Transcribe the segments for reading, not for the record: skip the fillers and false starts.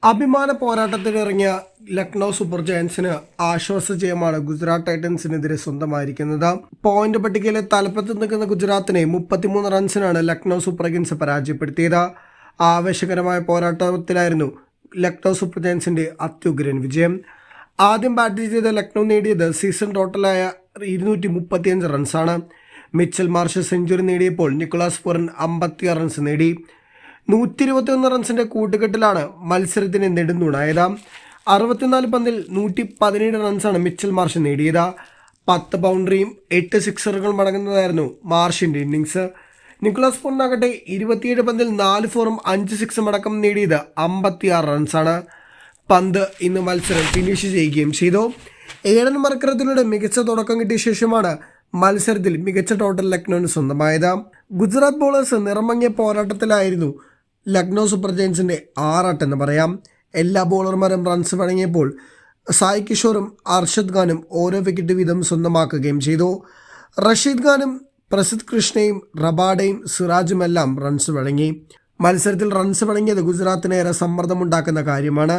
അഭിമാന പോരാട്ടത്തിനിറങ്ങിയ ലക്നൗ സൂപ്പർ ജയൻസിന് ആശ്വാസ ജയമാണ് ഗുജറാത്ത് ടൈറ്റൻസിനെതിരെ സ്വന്തമായിരിക്കുന്നത്. പോയിന്റ് പട്ടികയിലെ തലപ്പത്ത് നിൽക്കുന്ന ഗുജറാത്തിനെ 33 റൺസിനാണ് ലക്നൗ സൂപ്പർ കിങ്സ് പരാജയപ്പെടുത്തിയത്. ആവേശകരമായ പോരാട്ടത്തിലായിരുന്നു ലക്നൗ സൂപ്പർ ജയൻസിന്റെ അത്യുഗ്രൻ വിജയം. ആദ്യം ബാറ്റ് ചെയ്ത ലക്നൗ നേടിയത് സീസൺ ടോട്ടലായ 235 റൺസാണ്. മിച്ചൽ മാർഷ് സെഞ്ചുറി നേടിയപ്പോൾ നിക്കോളാസ് പൂരൻ 56 റൺസ് നേടി. 121 റൺസിന്റെ കൂട്ടുകെട്ടിലാണ് മത്സരത്തിന് നെടുന്നുണായത്. 64 പന്തിൽ 117 റൺസാണ് മിച്ചൽ മാർഷ് നേടിയത്. 10 ബൗണ്ടറിയും 8 സിക്സറുകളും അടങ്ങുന്നതായിരുന്നു മാർഷിന്റെ ഇന്നിങ്സ്. നിക്കോളാസ് പൂരനാകട്ടെ 27 പന്തിൽ 4 ഫോറും 5 സിക്സും അടക്കം നേടിയത് 56 റൺസാണ്. പന്ത് ഇന്ന് മത്സരം ഫിനിഷ് ചെയ്യുകയും ചെയ്തു. ഏഴൻ മർക്കരത്തിലൂടെ മികച്ച തുടക്കം കിട്ടിയ ശേഷമാണ് മത്സരത്തിൽ മികച്ച ടോട്ടൽ ലക്നൌവിന് സ്വന്തമായത്. ഗുജറാത്ത് ബോളേഴ്സ് നിറമങ്ങിയ പോരാട്ടത്തിലായിരുന്നു ലക്നൗ സൂപ്പർ ജയൻസിന്റെ ആറാട്ടെന്ന് പറയാം. എല്ലാ ബോളർമാരും റൺസ് വഴങ്ങിയപ്പോൾ സായ് കിഷോറും അർഷദ് ഖാനും ഓരോ വിക്കറ്റ് വീതം സ്വന്തമാക്കുകയും ചെയ്തു. റഷീദ് ഖാനും പ്രസിദ്ധ് കൃഷ്ണയും റബാഡയും സിറാജുമെല്ലാം റൺസ് വഴങ്ങി. മത്സരത്തിൽ റൺസ് വഴങ്ങിയത് ഗുജറാത്തിനേറെ സമ്മർദ്ദമുണ്ടാക്കുന്ന കാര്യമാണ്.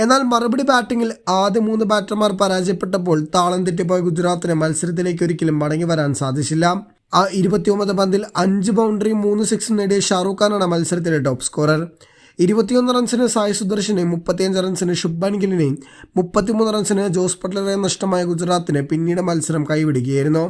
എന്നാൽ മറുപടി ബാറ്റിങ്ങിൽ ആദ്യ 3 ബാറ്റർമാർ പരാജയപ്പെട്ടപ്പോൾ താളം തെറ്റിപ്പോയ ഗുജറാത്തിന് മത്സരത്തിലേക്ക് ഒരിക്കലും മടങ്ങി വരാൻ സാധിച്ചില്ല. 29 പന്തിൽ 5 ബൗണ്ടറിയും 3 സിക്സും നേടിയ ഷാറൂഖ് ഖാനാണ് മത്സരത്തിലെ ടോപ്പ് സ്കോറർ. 21 റൺസിന് സായ് സുദർശനെയും 35 റൺസിന് ശുഭ്മാൻ ഗില്ലിനെയും 33 റൺസിന് ജോസ് ബട്ട്ലറെ നഷ്ടമായ ഗുജറാത്തിന് പിന്നീട് മത്സരം കൈവിടുകയായിരുന്നു.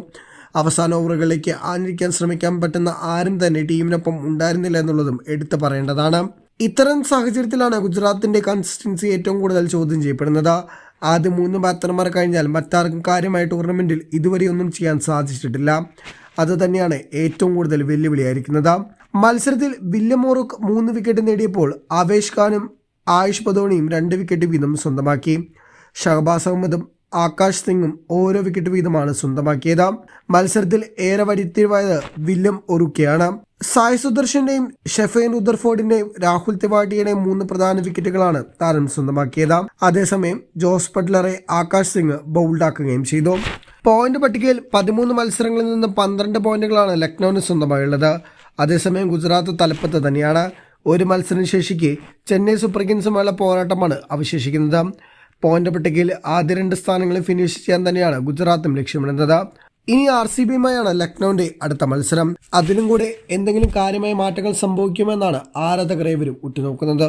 അവസാന ഓവറുകളിലേക്ക് ആഞ്ഞടിക്കാൻ ശ്രമിക്കാൻ പറ്റുന്ന ആരും തന്നെ ടീമിനൊപ്പം ഉണ്ടായിരുന്നില്ല എന്നുള്ളതും എടുത്തു പറയേണ്ടതാണ്. ഇത്തരം സാഹചര്യത്തിലാണ് ഗുജറാത്തിന്റെ കൺസിസ്റ്റൻസി ഏറ്റവും കൂടുതൽ ചോദ്യം ചെയ്യപ്പെടുന്നത്. ആദ്യ 3 ബാറ്റർമാർ കഴിഞ്ഞാൽ മറ്റാർക്കും കാര്യമായ ടൂർണമെന്റിൽ ഇതുവരെയൊന്നും ചെയ്യാൻ സാധിച്ചിട്ടില്ല. അത് തന്നെയാണ് ഏറ്റവും കൂടുതൽ വെല്ലുവിളിയായിരിക്കുന്നത്. മത്സരത്തിൽ വില്യം മോറുക്ക് 3 വിക്കറ്റ് നേടിയപ്പോൾ ആവേശ് ഖാനും ആയുഷ് പദോണിയും 2 വിക്കറ്റ് വീതം സ്വന്തമാക്കി. ഷഹബാസ് അഹമ്മദും ആകാശ് സിംഗും ഓരോ വിക്കറ്റ് വീതമാണ് സ്വന്തമാക്കിയത്. മത്സരത്തിൽ ഏറെ വഴിത്തിരിവായത് വില്യം ഒറുക്കെയാണ്. സായ് സുദർശന്റെയും ഷെഫൈൻ റുദർഫോർഡിന്റെയും രാഹുൽ തിവാട്ടിയുടെയും 3 പ്രധാന വിക്കറ്റുകളാണ് താരം സ്വന്തമാക്കിയത്. അതേസമയം ജോസ് ബട്ട്ലറെ ആകാശ് സിംഗ് ബൗൾഡാക്കുകയും ചെയ്തു. പോയിന്റ് പട്ടികയിൽ 13 മത്സരങ്ങളിൽ നിന്ന് 12 പോയിന്റുകളാണ് ലക്നൌവിന് സ്വന്തമായുള്ളത്. അതേസമയം ഗുജറാത്ത് തലപ്പത്ത് തന്നെയാണ്. ഒരു മത്സരം ശേഷിക്കെ ചെന്നൈ സൂപ്പർ കിങ്സുമായുള്ള പോരാട്ടമാണ് അവശേഷിക്കുന്നത്. പോയിന്റ് പട്ടികയിൽ ആദ്യ 2 സ്ഥാനങ്ങളിൽ ഫിനിഷ് ചെയ്യാൻ തന്നെയാണ് ഗുജറാത്തും ലക്ഷ്യമിടുന്നത്. ഇനി RCBയുമായാണ് ലക്നൌവിന്റെ അടുത്ത മത്സരം. അതിലും കൂടെ എന്തെങ്കിലും കാര്യമായ മാറ്റങ്ങൾ സംഭവിക്കുമെന്നാണ് ആരാധകർ ഏവരും ഉറ്റുനോക്കുന്നത്.